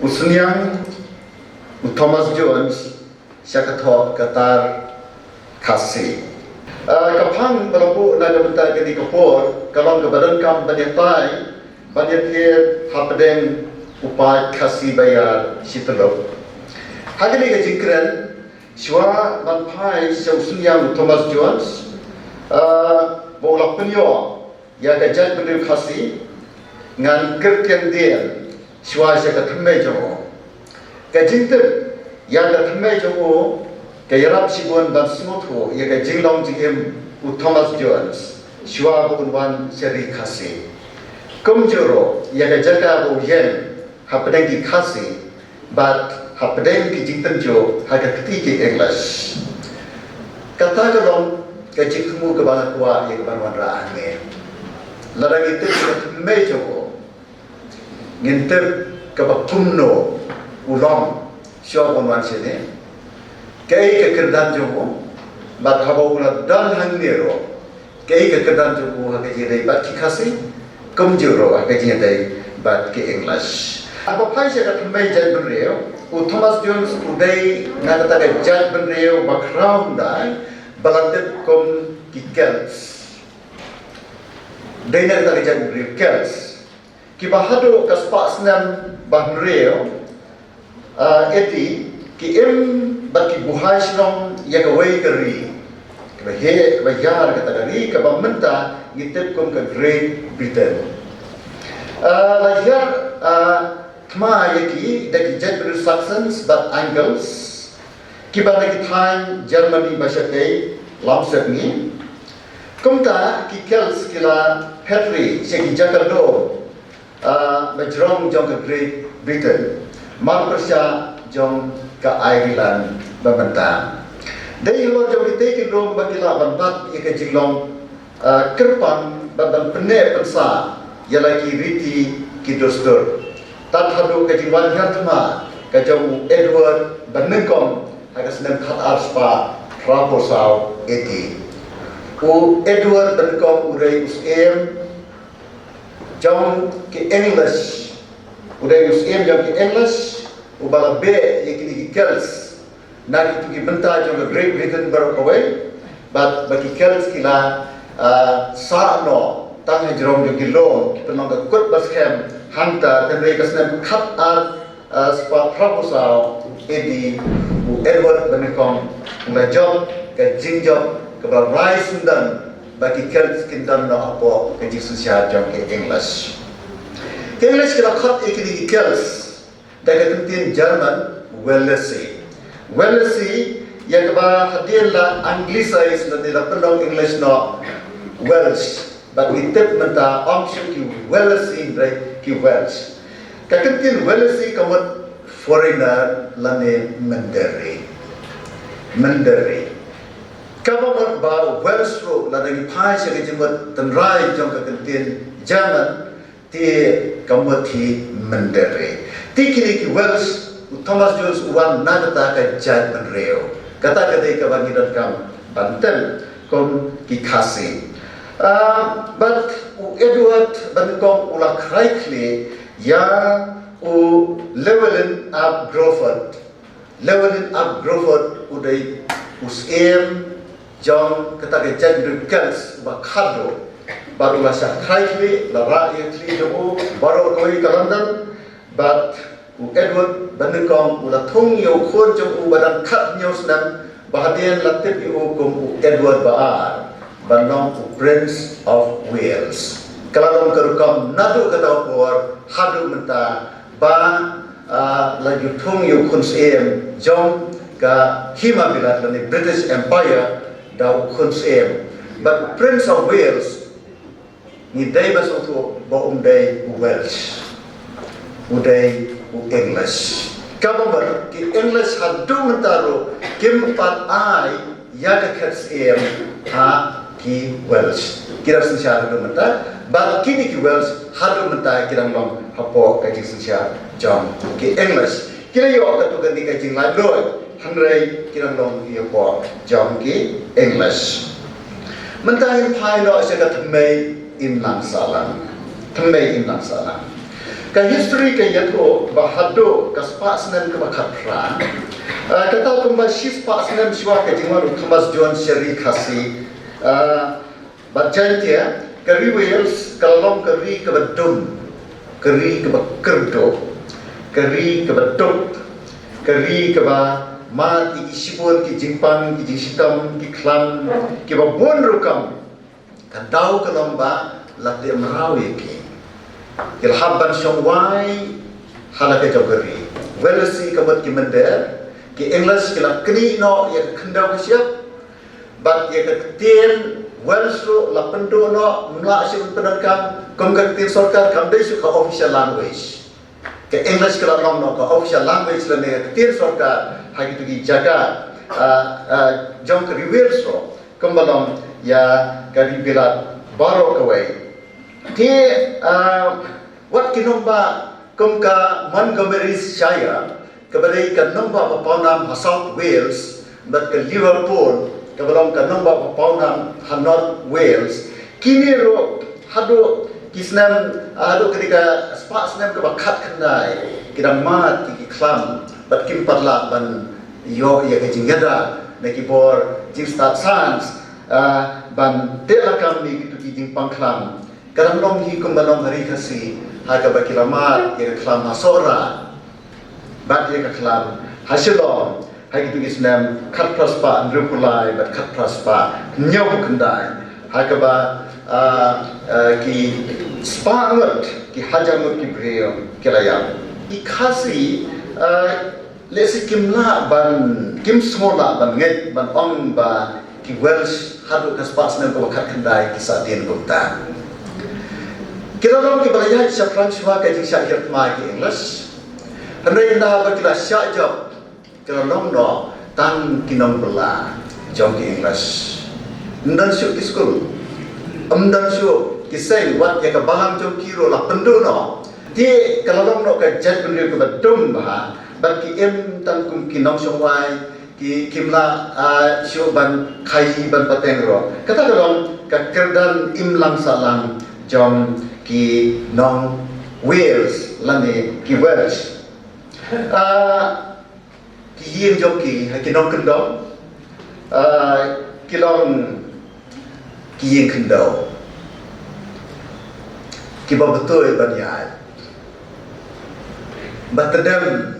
Usunyang Thomas Jones siya katar kasih. Kapang balapu na kabenta kini kapor kalong kabadan kam banyatai banyatir hapdeng upai kasih bayar sitelop. Hagini ka jingkren siwa manpai siya usunyang Thomas Jones bolak penyo ya ka jaj beliau kasih ngan kertian dia siwa siya ka thamai jongo ka jingter ya ka thamai jongo ka yarap sibon ban smutho ya ka jinglong jingem Thomas Jones siwa bunwan seri kasih kumjuro ya ka jaka bo yen hapdeng ki kasih but hapdeng ki jingten jo haga keti ki English kata kalong ka jingmu ka bana kwa ya ka banwan ra ange larang itu ka thamai jongo nginter ka bapumno ulong siwa bunwan sene kay kekerdan jongo bat haba ulat dan hangnero kay kekerdan jongo haga jidai bat ki kasih kumjuro haga jidai bat ki English apa pai siya ka thamai jaj benreo Thomas Jones uday nagata ka jaj benreo background dai balandet kom ki Celts day nagata ka jaj benreo Celts ki bahado kaspa snam benreo eti ki baki buhay sinong yagaway kari kabahe kabayar katagari kabamenta ngitip kom ka Great Britain lahir kma yaki daki jet British Saxons but Angles kiba daki time Germany basyakay lamset ni kumta ki Celts kila Petri segi jakardo majrong jong ka Great Britain mal persya jong ka Ireland babanta dai lo jong ite ki long bakila banbat ika jinglong kerpan baban pene pensa yala ki riti ki dostur tat hadu ka jingwan hartma ka jong Edward Banengkom haga senam khat arspa raposau eti Edward Banengkom urai usem jong ki English urai usem jong ki English ubala be yakini Celts nari tu ki benta jong Great Britain berkawai but bagi Celts kila saano tang hajrom jong kilong kita nong kut baskem hanta dan mereka senam kat spa proposal edi Edward Banengkom mulai job ke jingjob ke berai sundan bagi Celts kindan no apo ke jisusia jong ke English kita kat yakini Celts daga kentin Jerman Wellesley yang keba hadir la Anglicize dan tidak penuh English no Welsh bagi tip menta option ki Wellesley dari ki Welsh kakentin Wellesley kamat foreigner lane Mandarin kabat ba Welsh ro la dari pai segi jemut tenrai jong kakentin Jerman ti kamat ti Mandarin tikini ki Welsh Thomas Jones uwan nagata ka jaj benreo kata kadai ka bangidan kam banten kom ki kasih but Edward Banengkom ula kraikli ya levelin up Groford udai usem jong kata ka jaj benreo Celts ba khado baru masa kraikli la rakyatli jo baru koi ka London but Edward Banengkom ula thong yo khon jong badan khat nyo snam bahadian latip kum Edward Baar banong Prince of Wales kalalong karukam nadu kata por hadu menta ba laju thong yo khon sem jong ka hima bilat lani British Empire dau khon sem but Prince of Wales ni dai basoto ba dai Welsh udai English kabar ki English hadu mentaro kimpat ai yaga kats ha ki Welsh kira sensia hadu menta ba kini ki Welsh hadu menta kirang long hapo ka sensia jong ki English kira yo ka tu ganti ka jing lai loi hanrei kirang long yo po jong ki English menta in pai lo asa ka thmei in lang salang Ka history ka yato bahado ka spa senem ka bakatra. Kata kumba shis spa senem siwa ka jingwaru Thomas John Sherry Khasi. Bacantia kari Wales kalong kari ka badum, kari ka bakerdo, kari ka baduk, kari ka ba mat ki sibun ki jingpang ki jingsitam ki klam ki ba bon rukam kadau kalong ba lati merawi ki kilhaban shongwai halaka jogari welsi kabat ki mender ki English kila kni no ya khandau ka siap bat ya ketien welso la pendo no mla si penakam kom ka tin sarkar kamdai su ka official language ke English kila long no ka official language la ne tin sarkar hagi tu ki jaga jong ka welso kombalong ya ka ribelat baro kawai ti wat kinomba kum ka Montgomery Shire kabadai ka nomba papaunam ha South Wales bat ka Liverpool kabalong ka nomba papaunam ha North Wales kini ro hado kisnam hado ketika spa snam ka bakat kandai kidang mat ki klam bat kim patla ban yo ya ka jingada na ki por jing start sans ban tela kami kitu ki jing pangklam kadang long hi kumbalong hari kasi haga bakilamat ya klam hasora bat ya klam hasilom hai kitu kisnam khat praspa ndrupulai bat khat praspa nyau kendai haga ba ki spangot ki hajamut ki breo kirayam ki khasi lesi kimla ban kim smola ban nget ban ong ba ki Welsh hadu kaspas nem ko khat kendai ki satien gupta kita dong ki balaya sa Francois ka jing sa hirt ma ki English handai na ba kila sya job kita dong no tan kinong bela jong ki English ndan su ki school amdan su ki sai wat ya ka balang jong kiro la pendu no ti kalau dong no ka jet bendu ka badum ba ban ki em tan kum ki nong songwai ki kimla syo ban khai ban patengro kata dong ka kerdan imlang salang jom ki nong Wales lani ki Welsh ki yin jom ki nong kendong ki long ki yin kendong ki ba betul ban yai batadam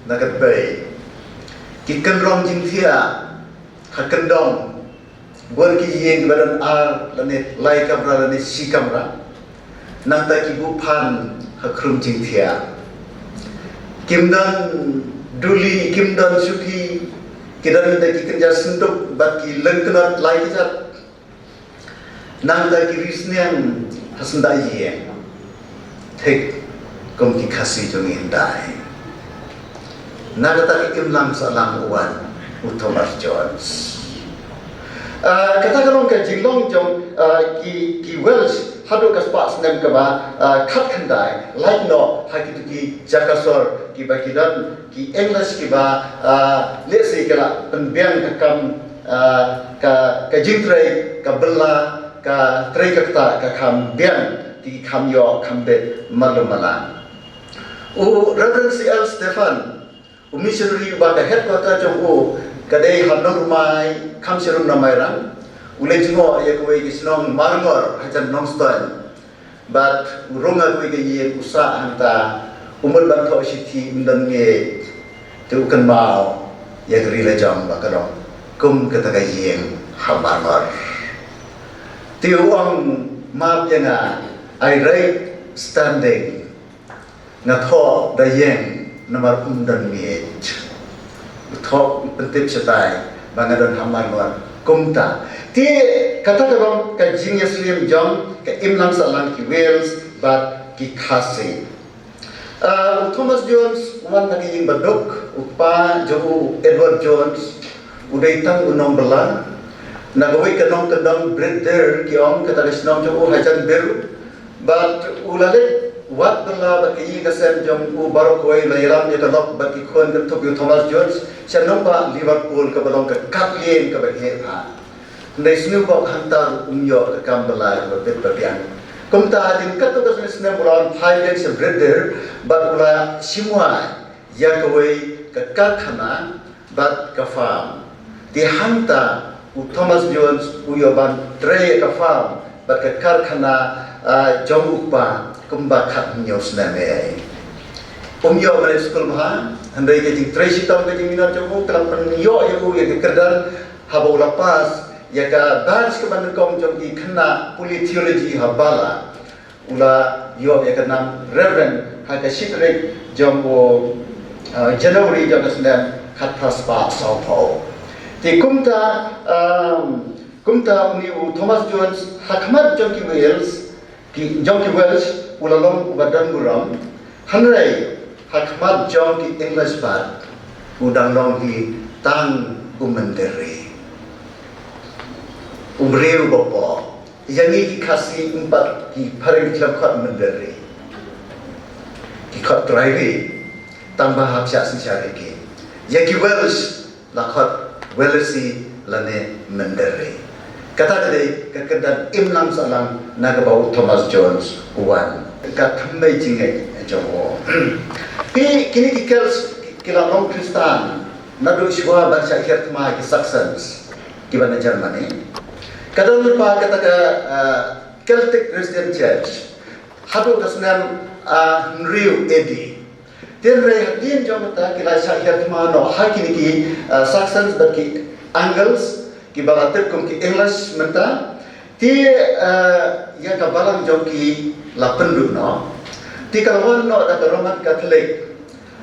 nakat bay ki kendrong jing thia ha kendong bon ki yin badan ar lani lai kamra lani si kamra nang ta ki bu phan ha khrum jing thia kimdan duli kimdan suki kidan ta ki kenja senduk bat ki lengkenat lai jat nang ta ki risnian hasanda yin thek kom ki khasi jong indai nagata ki kimlam salam uwan Thomas Jones kata kalong ka jinglong jong ki Welsh hado ka spa snem ka ba khat khandai like no ha ki tu ki jakasor ki ba kidan ki English ki ba let's say kala penbiang ka kam ka jingtrei ka bella ka trei ka ta ka kam biang ki kam yo kam bet malumala Reverend C.L. Stefan missionary ba ka headquarter jong kadai hanong rumai kam serum namai rang ulai jingo ya ko gi snong marngor hajan nongstoin but runga ko gi ye usa hanta umur ban tho sithi undan nge tu kan mau ya gri la jam ba kadong kum kata ga yen hamarngor tiu ong map yang I right standing na tho da yen nomor undan nge thok pentip setai bangadon hamarngor kumta ti kata dalam ka genius lim jom ka imlang salang ki Wales but ki khasi Thomas Jones wan naging badok upa jo Edward Jones udai tang unong bela nagawai ka nong tandang brother ki om kata lesnom jo hajan beru but ulale wat bela baki kasem jom barok wai layram ya kalok baki khon ka topi Thomas Jones siya nomba Liverpool ka balong ka katlien ka baghe ha ndai snu ba hantar umyo ka kambala ka bet babian kumta din katu ka sene bulan five days brother but ula simwa yakaway kakakana but ka farm di hanta u Thomas Jones uyoban tre ka farm but ka karkhana jomukpa kumba khat nyos na me umyo male school ma handai ke jing tre sitam ke jing minat jomu kelam pen yo yaku ya ke kerdan habo lapas ya ka bans ke ban kom jong ki khna puli theology habala ula yo ya ka nam reverend ha ka shitrek jombo January jong asnam khat praspa saupo ti kumta uni u Thomas Jones hakmat jong ki Wales ulalong ubadan guram hanrei hakmat jong ki English bat udang long hi tang umenderi umreu bopo yangi ki kasi empat ki pareng klap khat menderi ki khat drive tambah hak syak sisyari ki yaki Wales lakhat Walesi lane menderi kata dei kekedan imnam salam nagabau Thomas Jones uwan ka thammai jingai jomo kini kikels kila non Kristan nadu shwa barsha hirtma ki Saxons ki bana Germany kadang lupa kata ke Celtic Christian Church hadu kasnam Nriu Edi tenre hadin jomata kila hirtma no hakini ki Saxons but ki Angles ki balatek kum ki English menta ti ya ka balang jom ki la pendu no ti kalwan no da Roman Catholic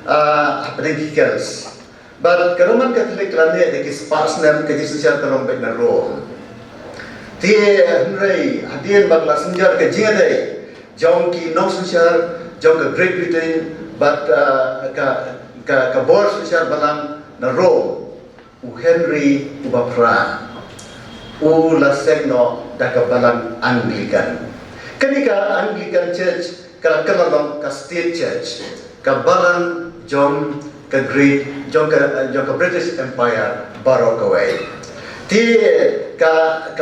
happening ki kels but ka Roman Catholic lane de ki sparsnem ke jisusiar ka rombek na Rome ti henrei hadien bagla senjar ke jingade jom ki nong susiar jom ka Great Britain but ka bor susiar balang na Rome u Henry ubapra u lasegno daka balang Anglican kenika Anglican Church kala kalalong ka State Church ka balang jom ka Great jom ka British Empire barok away ti ka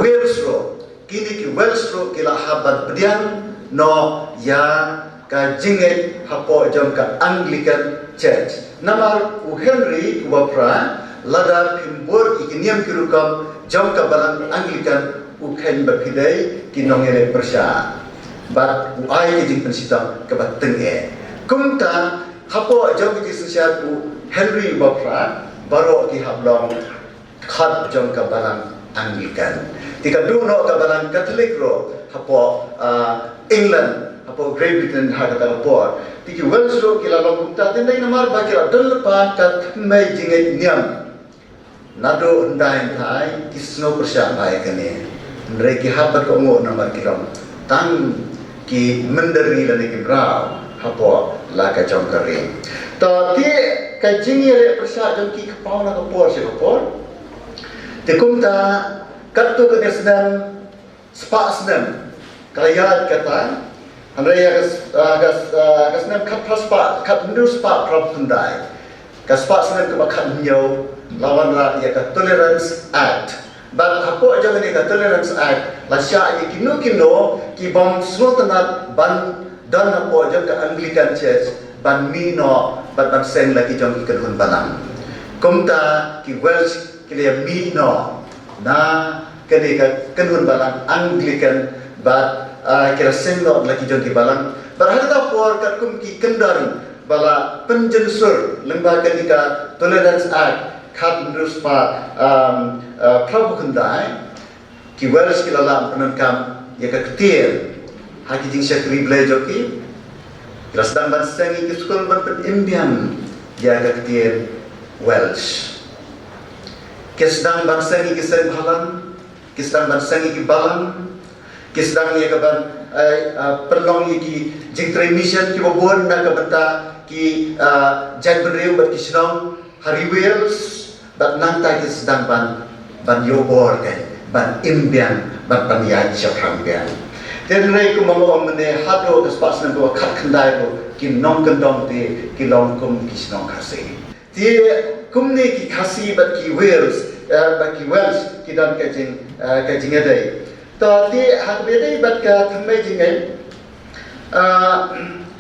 Wales ro kini ki Wales ro kila habat pedian no ya ka jinget hapo jom ka Anglican Church namar u Henry ubapra lada pimbur ikiniam kirukam jom ka balang Anglican u khen bapidai kinongere persya bat u ai ki jing pensitam ka bateng e kumta hapo jom ki sosial u Henry ubapra baro ki hablong khat jom ka balang Anglican tika duno ka balang Catholic ro hapo England hapo Great Britain hakata por tiki Wales ro kila long kumta tendai namar ba kila dol pa ka mai jingai niam nado ndai thai kisno persya bai kene ndre ki habat ko ngo namar kilom tang ki menderi lane ki rao hapo la ka jom kari to ti ka jingi le persya jom ki kapau na kapor se kapor te kumta kattu ka desnam spasnam kayat kata andre ya kasnam kapaspa kat ndus pa propundai kaspasnam ka bakhan nyo lawan ra ya ka Tolerance Act but hapo jangan ni ka Tolerance Act la sya ni kino ki bom sultanat ban dan hapo jang ka Anglican Church ban mino ban sen lagi jang ki kedun balang kumta ki Welsh ki le mino na kene ka kedun balang Anglican but kira sen no lagi jang ki balang berhadap por kat kum ki kendar bala penjensur lembaga ni ka Tolerance Act khat ndus pa prabu khandai ki Wales ki lalam penankam ya ka ketir haki jing syakri blai joki rasdang ban sangi ki skol ban pen Indian ya ka ketir Welsh kisdang ban sangi ki sen halan kisdang ban sangi ki balang kisdang ya ka ban perlong ki jing mission ki bobon na ka bata ki Jack Benreu bat ki sinong hari Wales bat nanta ki sedang ban yobor kan ban imbian ban panian syakrambian dan rei ku mango mene hado ke spasna ko khat khandai ko ki nong kendong te ki long kum ki snong khasi ti kumne ki khasi bat ki Wales ki dan ka jing adai Tadi hak beda bat ka thamai jingai.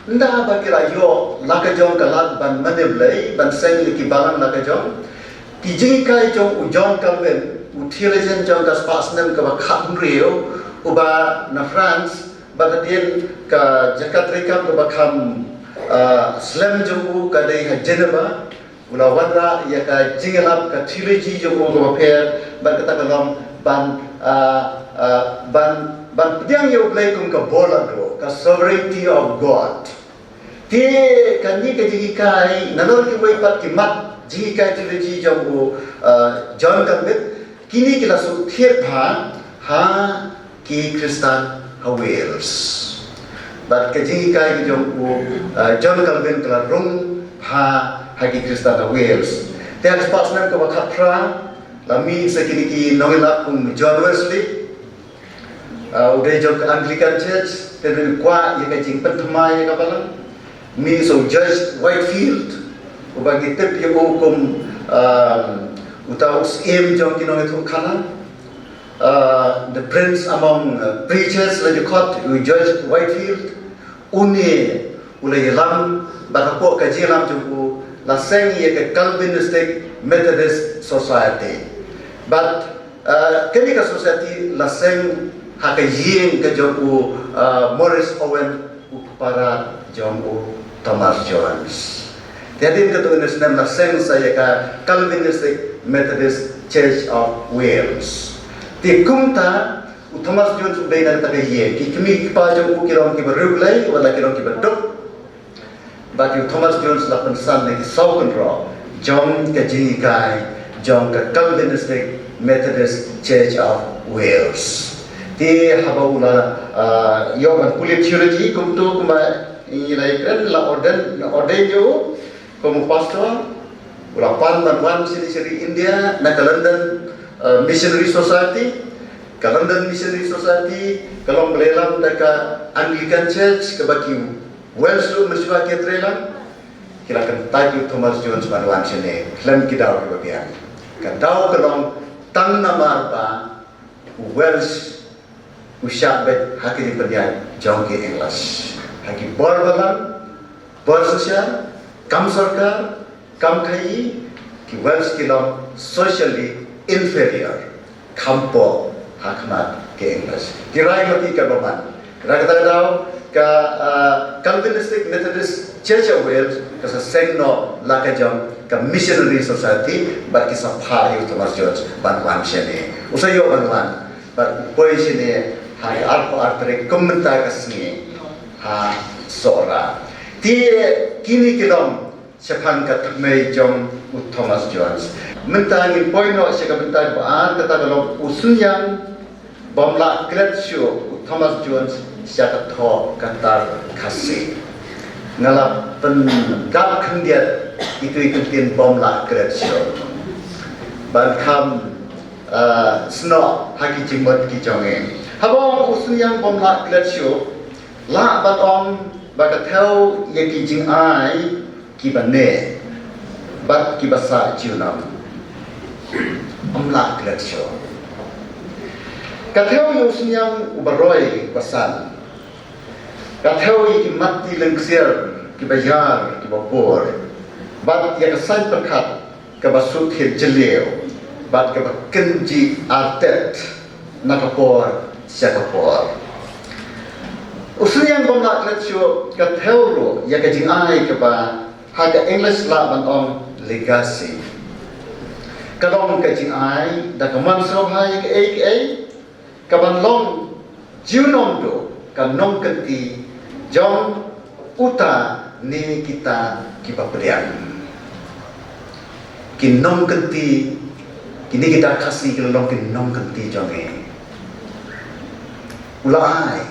Nda ba kira yo lakajong kalat ban maneblai ban seng ki balang lakajong. Ki jingai jong ujon kalben utilizen jong ka spasnem ka ba khat rio uba na France batadien ka Jakarta ka ba kham slam jong ka dei ha Geneva ula wadra ya ka jingalap ka trilogy jong ka pair ban kata kalom ban pedang yo play kum ka bola do ka sovereignty of God ti kanni ka jigi kai nanor ki wai pat ki mat jigi kai trilogy jong ko John Calvin kini kila su thiet pha ha ki Kristan ha Wales bat ka jigi kai ki jong ko John Calvin kala rung ha ki Kristan ha Wales te ak pasnan ko bakatra lami sekini ki nongila kum John Wesley udah jog Anglican Church tenen kwa ya ka jing penthama ya ka balang mi so Judge Whitefield ubagi tip ya kum utaus em jong kinong itu kana the prince among preachers la jokot Judge Whitefield une ulai lam bakapo ka jilam jong la seng ya ka Calvinistic Methodist Society but kenika society la seng haka yeng ke joku Morris Owen para jomu Thomas Jones. Jadi itu Islam la seng saya ka Calvinistic Methodist Church of Wales. Ti kumta Thomas Jones beina ta yeng ki kami pa joku kirong ki beruglai wala kirong ki bedok. But Thomas Jones la pensan ni sauken ro jong ka jikai jong ka Calvinistic Methodist Church of Wales. Ti habaula yo ban kulit theology kumtu kuma ilai kan la orden yo como pastor ula pan ban siri India na London Missionary Society London Missionary Society kalau melelam ka Anglican Church ke baki Wales lu mersua ke trelam kira kan taju Thomas Jones ban sini klan kidau ke bagian kadau kelong tang namar ba Wales usyak bet haki di pendian jauh ke English haki bor balang bor sosial kam sarkar kam khai ki Wales kilom socially inferior kampo hakmat ke English kirai mati ka baban kata dau ka Calvinistic Methodist Church of Wales ka sa sengno lakajong ka missionary society bat ki sa phayu Thomas Jones ban shene usayo ban bat boy shene hai arpo artere komentar kasni ha sora ti kini kilom sepan kat mei jong Thomas Jones mentangi poino se ka bentar ba kata kalau usunyang bomla kretsio Thomas Jones siapa tho kantar kasih ngalap pendap kendiat itu ikutin bomla kretsio ban kam sno haki jimot ki jonge habang usun yang bomla kletsyo la batong bakatel yaki jing ai ki bane bat ki basa junam bomla kletsyo katel usun yang ubaroi basan katel yaki mati lengsir ki bayar ki babor bat yak sai perkat ka basut hit jeleo bat ka kenji artet nakapor Singapore. Usul yang bomla kletsyo ka teuro ya ka jing ai ka ba haga English la ban om legacy. Kalong ka jing ai da ka man so hai ka ka ban long junom do ka nong kenti jong uta ni kita ki paprian. Ki nong kenti kini kita kasih kelong ki nong kenti jong ulai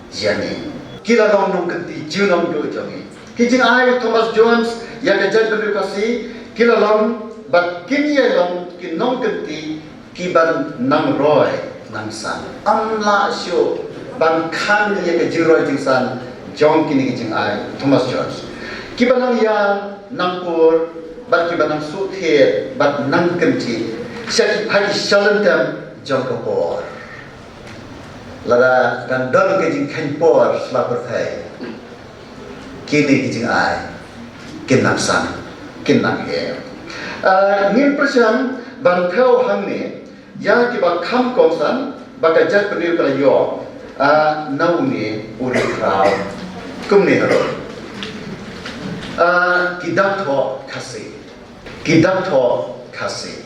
jani kila nong kenti junong do jongi kijing ai Thomas Jones ya ka jad kasih kila long bat kini ya long ki nong kenti ki ban nang roy nang san amla syo ban kan ya ka jiroi jing san jong kini kijing ai Thomas Jones ki ban ya nang pur bat ki ban nang su the bat nang kenti sak haki shalantem jong ka por Lara dan don ke jing kan por selapor thai. Kini ke jing ai. Kinang san. Kinang ye. Ngin persian ban theo hang ni ya ki ba kham kong san ba ka jat penil kala yo nau ni uri krau kum ni haro kidak tho khasi kidak tho khasi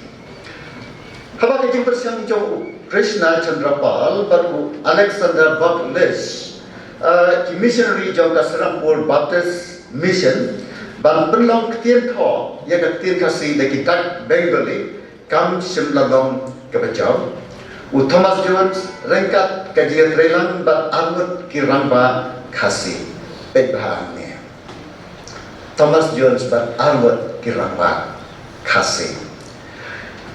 haba ke jing persian jo Krishna Chandrapal baru Alexander Bucklish ki missionary jo ka Serampur Baptist Mission ban penlong ketien tho ya ka ketien khasi de kitak Bengali kam simlalong kabajau Thomas Jones rengkat kajian relang bat armut kiramba khasi pet bahane Thomas Jones bat armut kiramba khasi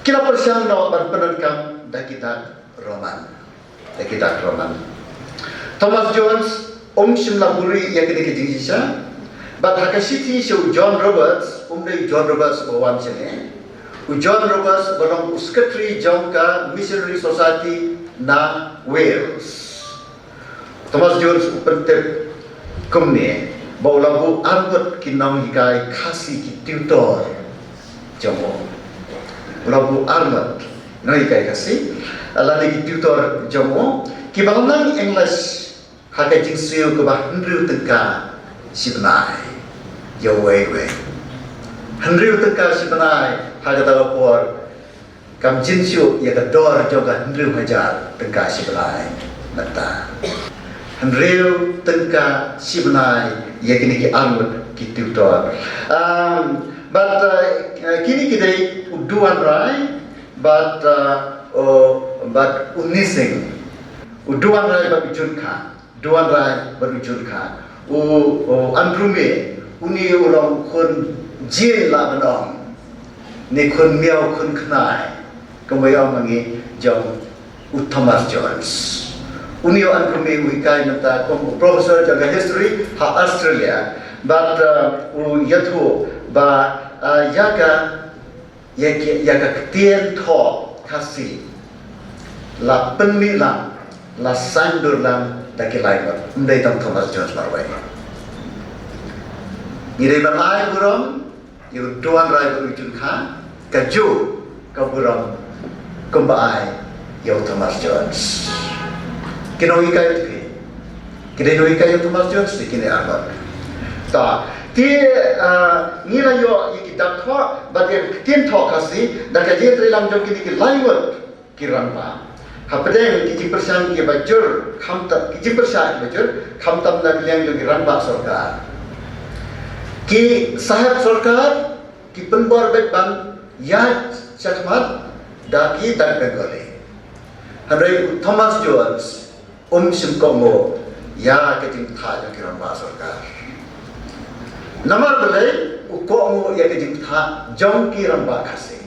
kira persiang no ban penenkam da kita Roman Thomas Jones Simlaburi ya kini kejingisa bat hakasiti show John Roberts dei John Roberts bawan sini John Roberts belum secretary jangka Missionary Society na Wales. Thomas Jones pentep kumne baulabu argut kinang hikai khasi ki tutor jamo. Baulabu argut nai hikai khasi alani ki tutor jamo ki bangang English hakai jingsiu ke bah hendru tengka sibnai yawe hendru tengka sibnai haga talapor kam jinsiu ya ka dor joga hendru hajar tengka sibnai nata hendru tengka sibnai ya kini ki armut ki tutor but kini kidai uduan rai but unising uduan rai ba bijunka duan rai ba bijunka andrume uni orang kun jin la banong ni kun miao kun knai kemudian mangi jong Thomas Jones unio andrume wikai nata professor jaga history ha Australia but yathu ba yaga ketien tho khasi la penmilang la sandur lang dakilai ndai tam Thomas Jones marwai ni ban ai buram yu tuan rai berujun kha kaju kaburam kumbai yu Thomas Jones kinoi kai tu kinoi kai yu Thomas Jones kini arbat ta ti ni la yo yi kitab tho ba de tin tho kasi da ka je trilam jom kini ki laiwat kiramba hapdeng ki persan ki bajur khamta ki persan bajur khamtam na kliang jo kiramba sarkar ki sahab sarkar ki penbor bet ban ya chakmat daki dan Bengali hadai Thomas Jones simkomo ya keting tha jo kiramba sarkar namar bele ukomo ya keting tha jong kiramba khase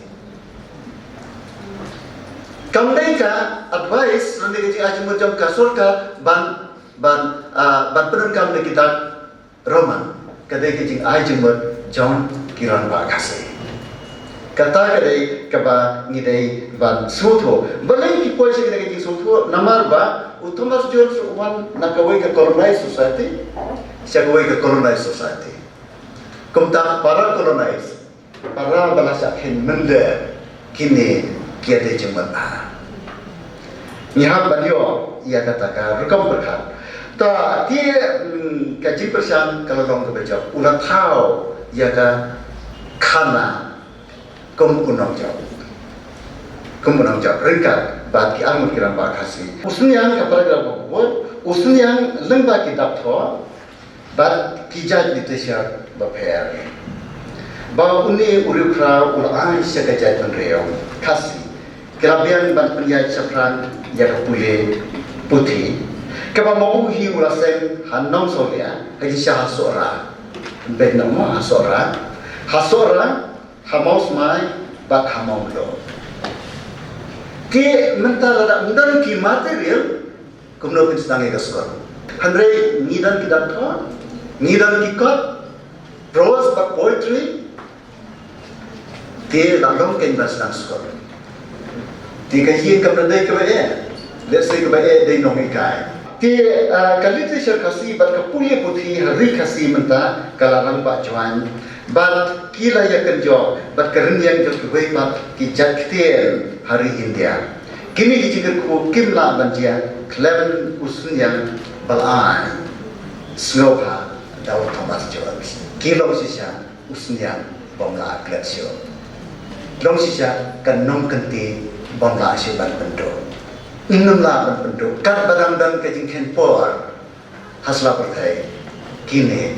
kamdai ka advice nanti keting ajum jom ka sarkar ban penenkam de kita Roman kadai keting ajum John kiran ba khase kata kadai kaba ngidai ban sutho balai ki poise kadai keting sutho namar ba Thomas Jones wan nakawai ka colonized society siagawai ka colonized society kumta para colonized para balasa khin mende kini kiate jumbat nihab banyo ia katakan rekam berkat ta dia kaji persian kalau dong kebaca ulah tahu ia ka kana unang jawab ringkat bagi angut kiran bakasi usniang kapara buat usniang lengba kitab tho bat kijat ditesya baper ba uni urukra ulai sekajai penreo kasi kerabian ban penjai sapran ya kapule putih kaba mau hi ulasen hanong solia haji hasora benamo hasora hamaus mai bak hamong lo ke mental ada mudan ki material kumno pin stange gaskor handre nidan kidat tho nidan kikot prose bak poetry te dalom ken basang skor ti ka hi kam nadai ka let's say kebaik dari nongikai. Ti literature kasi bat kapulia putih hari kasi menta kalarang pak juan bat kila ya kerja bat kerendiang jo kubai bat kijat ketiel hari India. Kini dijingir ku kimla banjia kleven usun yang balai sloha daw Thomas Jones. Kilo sisa usun yang bomla gletsio. Long sisa kan nong kenti bomla siban bendo. Inum la bentuk kat badang dan kejingken por hasla pertai kini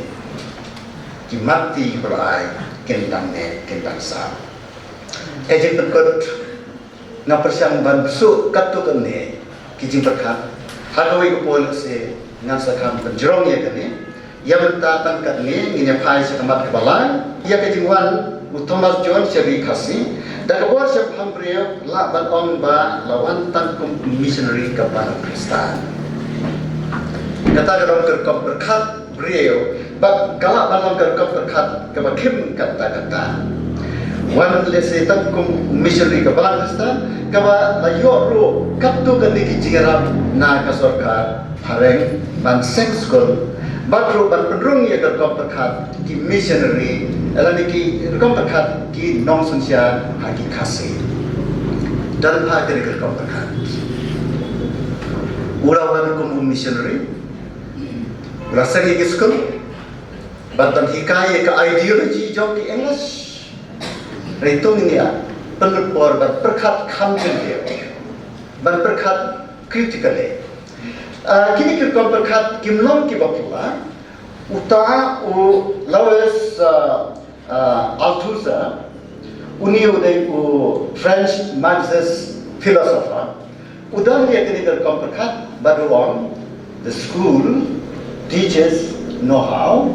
kimati berai kentang sa kejing berkut na persiang ban besuk katu kene kejing berkat hagawai kupol se ngasakam penjerong ya kene yang mentatang kene ngine pai sekamat kebalan ya kejing wan Thomas Jones jadi kasih dan kebuat siap hambriyo laban on ba lawan tangkum missionary ke Barat Kristen. Kata dalam kerkap berkat beliau, bab galak dalam kerkap berkat kebakim kata-kata. Wan lese tangkum missionary ke Barat Kristen, kaba layo ro kaptu kani kijingaram na kasorkar hareng ban sex school. Batru ban pendrung ya kerkap berkat ki missionary Alani ki rekam berkat ki nong sunsia haki kasih dan haki rekam berkat. Urawan kum missionary, rasa ki sekolah, batan hikaya ke ideologi jauh ki English. Itu ini ya penelpor berkat kampen dia, berkat kritikal. Kini rekam berkat kimlong ki bapula, uta u lawes Althusser, uni udah French Marxist philosopher, udah dia kini berkompekat baruan the school teaches know-how,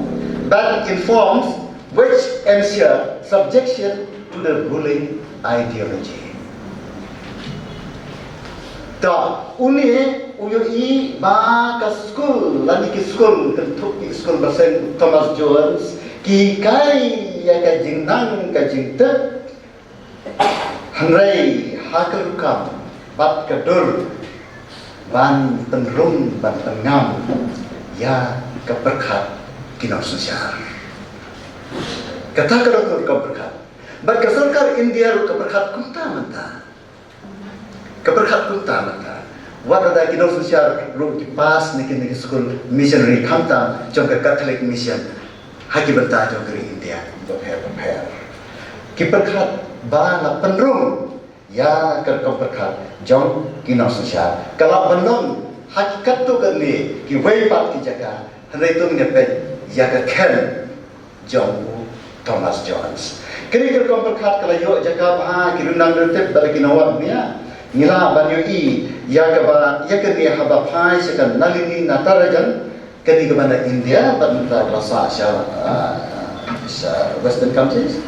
but informs which ensure subjection to the ruling ideology. Tak, uni uyui ba ke school, lagi ke school, kentuk ke school bahasa Thomas Jones, ki kai ya kajing nang kajing te hanrai hakal kam bat kedur ban penrung ban pengam ya keberkat kino sosial kata kalau keberkat bat keserkar India keberkat kunta menta keberkat kunta menta wada kino sosial ru pas niki school missionary kamta jong ke Catholic mission haki benta jong keri India berper kiperkat bala penrung ya keberkat jong kino sosial kalau benon hakikat tu kini ki weipat ki jaga hendak itu menyebut ya ke Ken jong Thomas Jones kini keberkat kalau yo jaga bah kirunang retep bagi nawat niya nila banyo i ya ke ba ya ke ni haba pai sekan nalini natarajan kini ke mana India banta rasa Western countries.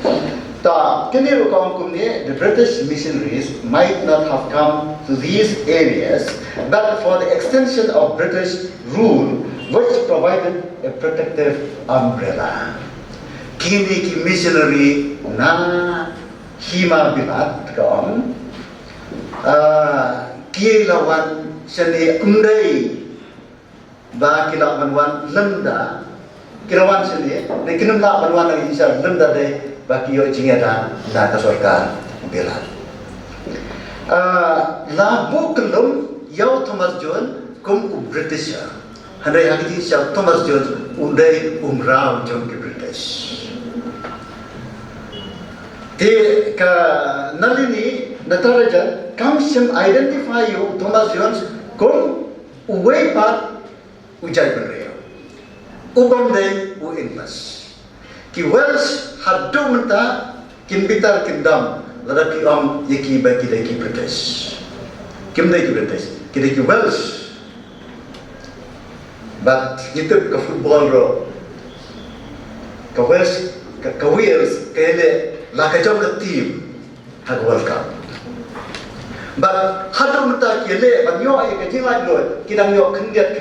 The British missionaries might not have come to these areas, but for the extension of British rule, which provided a protective umbrella. Kini ki missionary na hima bilat kaon, kilawan seni undai, ba kilawan wan lemda. Kirawan sini, ni kinum la banwan ang isa lemda de baki yo jingeda na kasorka bilan. Labu kelum yau Thomas Jones kum British. Handai haki siya Thomas Jones undai umrau jom ke British. Di ka nalini natarajan kam sim identify you Thomas Jones kum uway pat ujai penre. Ubang day u English. Ki Welsh hadu menta kin bitar kingdom lada ki yeki ba ki ki British. Kim day ki British. Ki ki Welsh. But itu ke football ro. Ka Welsh ka Wales ka ele la ka jom ka team ha World Cup. But hadu menta ki ele ban yo ay ka jingla lo ki dang yo kendiat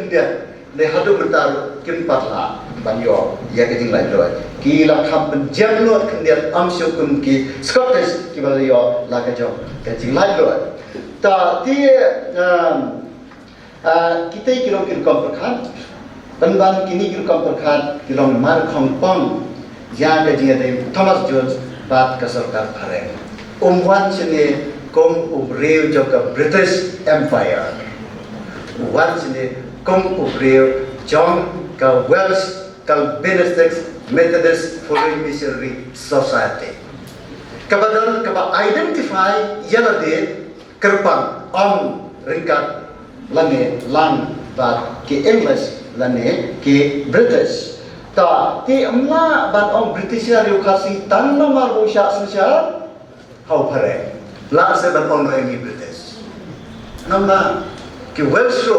le hadu mentar kim patla banyo ya ke jing lai loi ki la kham pen jam lo kendiat am syo kun ki Scottish ki ba yo la ka jo ke jing lai loi ta ti kita kilong perkat, penban kini kilong perkat kilong mar kongpong yang gajinya dari Thomas Jones bat ke sarkar pareng. Wan sini kong ubreu joka British Empire. Wan sini kong ubreu John ke Welsh ke Benedictine Methodist Foreign Missionary Society. Kebetulan keba identify yang ada kerpan ringkat lane lang bat ke English lane ke British ta ti amla ban British ya kasih tan nomor usha susha hau pare la se ban engi British namna ke Welsh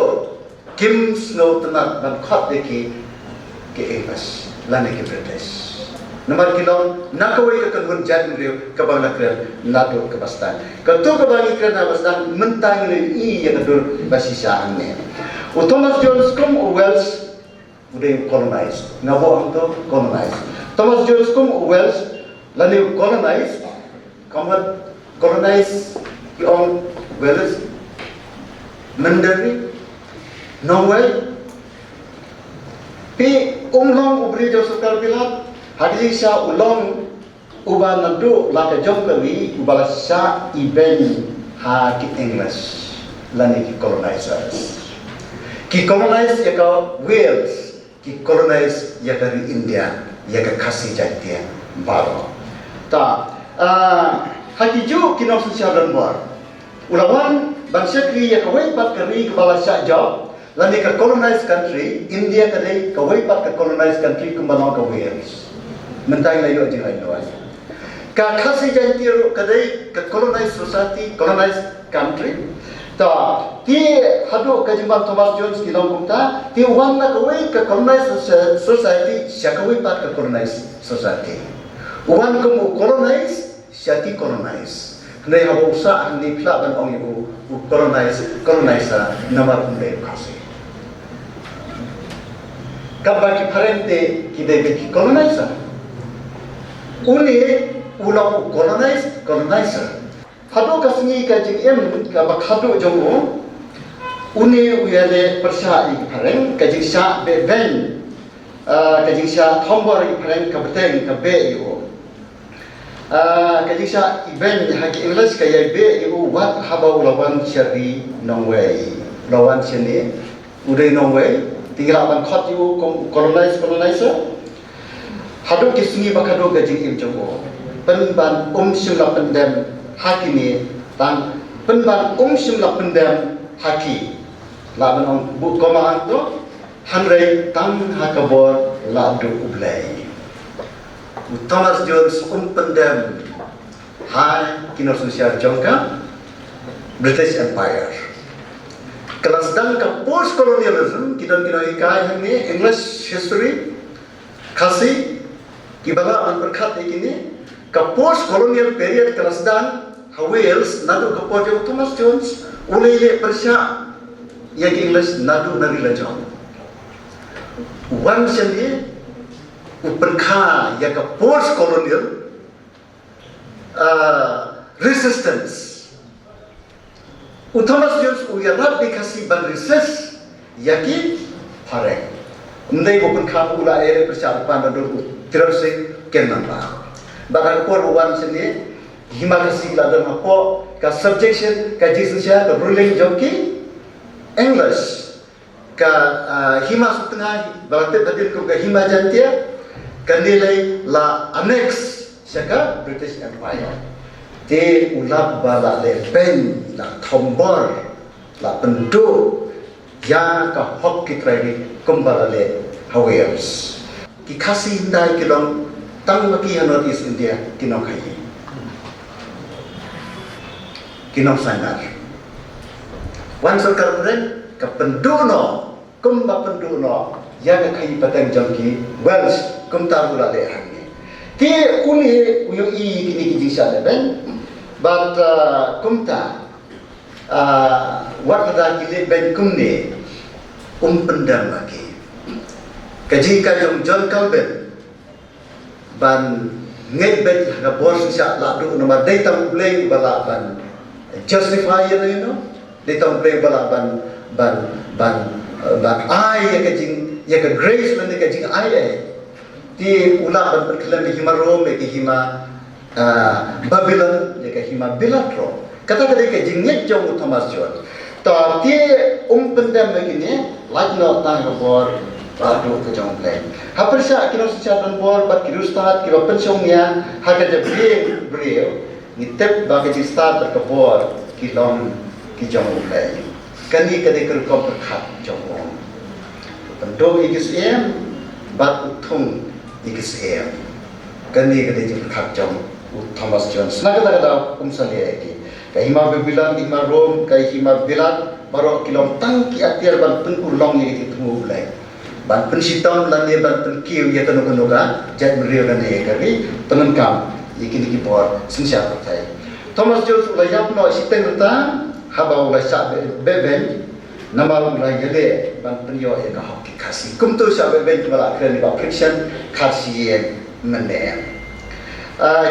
Kim Snow tanat ban khat de ke English lane ke British nomor kilong nakawai ke kanun jan rio ke bang nakren nado ke bastan ke tu ke bang ikren na bastan mentang ni I yang adur basisa anne Thomas Jones kum Welsh udah colonize ngabo angto colonize Thomas Jones kum Welsh lani colonize kamat colonize yang Welsh Mandarin Norway pi umlong ubri jo sukar bilat Hadili sa ulong uba nado laka jongkali ubala sa iben ha ki English lani ki colonizers. Ki colonize ya ka Wales, ki colonize ya ka India, ya ka kasih jatian baru. Ta hati ju kinau sosial bar. Ulawan bangsa kri ya ka wei pat kari ubala sa job lani ka colonized country India kadai ka wei pat ka colonized country kumbalang ka Wales. Mentai layu aja lain doa. Ka kasih jantir kadai ke colonized society, colonized country. Ta ti hadu kajimbang Thomas Jones kilong kumta ti wan na kawai ke colonized society, syakawai pat ke colonized society. Wan kum colonized, syati colonized. Hendai habu usaha ni pelaban ong ibu colonized nama kumdai kasih. Kabaki parente kita beki colonizer. Uni ulang colonizer. Hadu kasih kaji kabak hadu jomo. Uni uyale persya ipareng kaji sya ben kaji sya tombor ipareng kabeteng kabe yo. Kaji sya ben haki English kaya be yo wat haba ulawan syari nongway. Ulawan sini udah nongway tinggal aban khot yo colonizer. Hadu kisuni bakado gajing im jogo penban simla pendem hakimi tang penban simla pendem haki laban on bu koma anto hanrei tang hakabor ladu ublai Thomas Jones pendem hai kino sosial jongka British Empire kelas dan ke post colonialism kita ikai ini English history kasih Ibala berkat ini ke post colonial period kelasdan Wales nadu ke pojok Thomas Jones ulele persya yang English nadu nari lajong wan sendiri uperka yang ke post colonial resistance Thomas Jones uyarab dikasih ban resist yakin pareng ndai bukan kamu ula ere persya depan nadu terusik kenapa? Bahkan korban sini himakasi ladan apa? Ka subjection, ka jisnya, ka ruling joki English, ka hima setengah, berarti tadi ka hima jantia, ka nilai la annex, syaka British Empire. Te ulap bala le pen, la tombor, la penduk, ya ka hok kitragi kumbala le Wales. Ki kasih hindai kilong tang maki North East India kinong kayi kinong sangar wan sarkar meren ka penduno kumba penduno yang kayi patang jangki Welsh kum tarula le hangi ti uni uyo I kini kijisa leben but kumta wat kada kile ben kumne pendam lagi kaji kajong John Calvin ban ngai bet ga bos sya la do nomor data play bala ban justify you know di tong play bala ban ai ya ka grace man ka jing ai ti ula ban perkelan di hima Rome ke hima Babylon ya ka hima Bilatro kata ka jing nyet jong Thomas John ta ti pendam begini lagno tang bor Aduh kejong play. Hampir syak kilo secara bor, bat kilo start kilo pensongnya, harga jebring beliau, ngitip bagi start berkebor kilom kejong play. Kani kadi kerkom berkat jongong. Pendok igis bat utung igis Kani kadi berkat jong Thomas Jones. Nah kata umsalia lagi. Kahima Babylon, kahima Rome, kahima Bilat, baru kilom tangki atiar ban penulong yang itu mulai. Ban pensitam dan dia ban penkiu ya kanu-kanuga jat beliau dan dia kami penengkam ikin kipor siapa saya Thomas Jones ulai yapno siteng reta haba ulai sak beben nama ulai jade ban penyo ya kahok kasih kumtu sak beben kala akhirnya ba friction kasih mene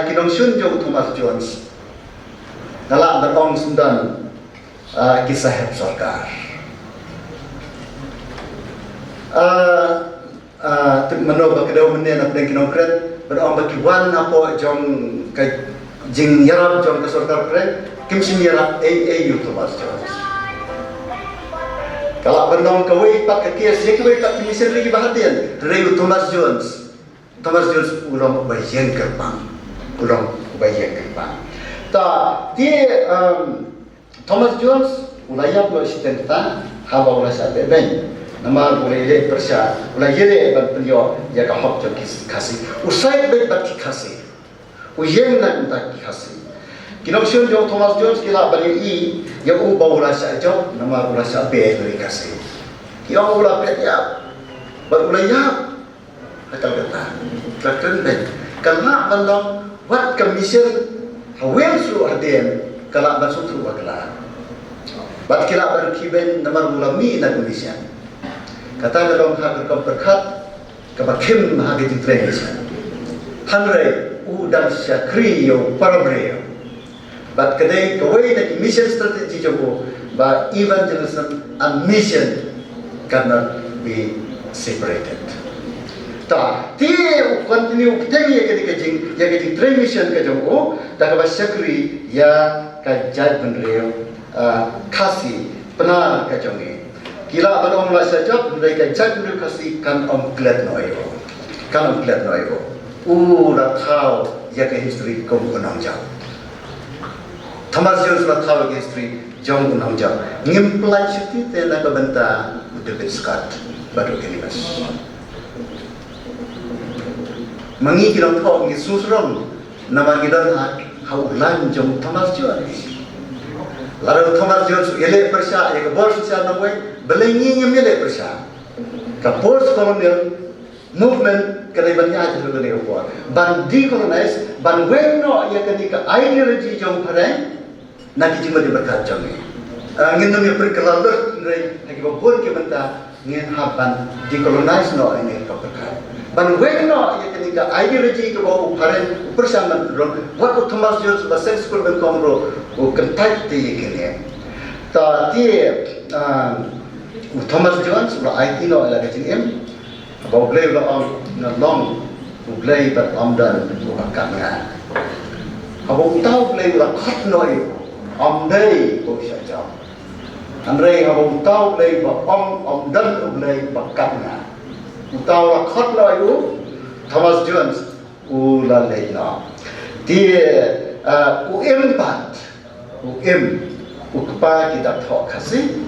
kinong sun jong Thomas Jones nala berong sundan kisah sarkar mano bakdaw menen na plen kinokret berong bakiwan apo jong ka jing yarab jong ka sarkar pre kimsim yarab yu Thomas Jones kala benong kawai pak kias ye kawai pak misir lagi bahatian reyu Thomas Jones ulong bayang kerbang ta dia Thomas Jones ulayap lo istenta haba ulasa beben nama boleh persya, boleh jadi bantuan ya kahok jom kasih, usai bet kasih, uyeng nak minta kasih. Kinopsion jom Thomas Jones kila balik ya ubah ulasa jom nama ulasa bet beri kasih. Kira ulah bet ya, berulah ya, akal kata, kelakon bet. Kalau bandang buat commission, hawel suruh hadian, kalau bandang suruh bakla. Bat kila berkiben nama ulami nak commission. Kata dalam hak berkat kebakim hak itu tradisi. Hanrai udang syakri yo parabreo. But kedai kawai nak mission strategy jobo, but evangelism and mission cannot be separated. Ta dia continue kita ya ketika tradition kejobo, tak kabah syakri ya kajat benreo kasih penar kejongi. Kila ban om la sajab mereka jadul kasih kan om glad noyo la thau ya ke history kom kunang jauh Thomas Jones la thau ke history jong kunang jauh ngimplan siti tena ka benta David Scott baru kini mas mangi kirang thau ngi susrong nama gidan hau lan jong Thomas Jones lalu Thomas Jones ele persya ya ke bor sosial namoi belengi nyemile persya ka post colonial movement kadai banya aja kene ko ban decolonize ban wengno ya ketika ideology jong pare na ki jima di berkat jong ngin no mi perkelalur ngai lagi bor ke benta ngin haban decolonize no ini ka berkat ban wengno ya ketika ideology ko pare persya man ron what Thomas Jones ba sex school ben komro o kentai ti kene ta tie Thomas Jones ulah IT no ala kecing bau play ulah long play but amdan ulah kamera abau tahu play ulah kat no amdai ko saja Andre abau tahu play ba amdan play ba kamera tahu ulah kat no Thomas Jones ulah leila dia impact ukpa kita thok kasih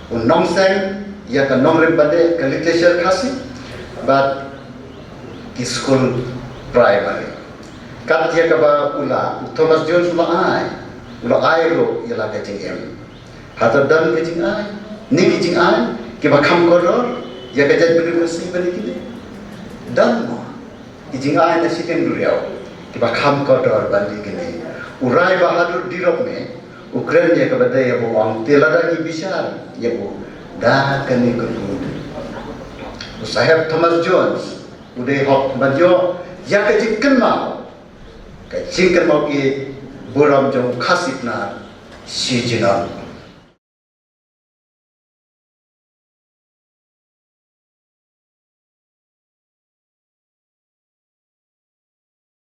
nong sen ya ka nong rembade ka literature kasih but ki school primary kat ya ka ba ula Thomas Jones ula ai ro ya la ka jing hata dan ka jing ai ni ki jing ai ki ba kham koror ya ka jat beri masi bani ki dan mo ki jing ai na sitem duriau ki ba kham koror bani ki ni urai bahadur dirok me Ukraine ya kepada ya bu ang telada ni bisar ya bu dah kani kedud Sahib Thomas Jones udah hok bajo ya kejingkan mau ki buram jong kasih na si jinan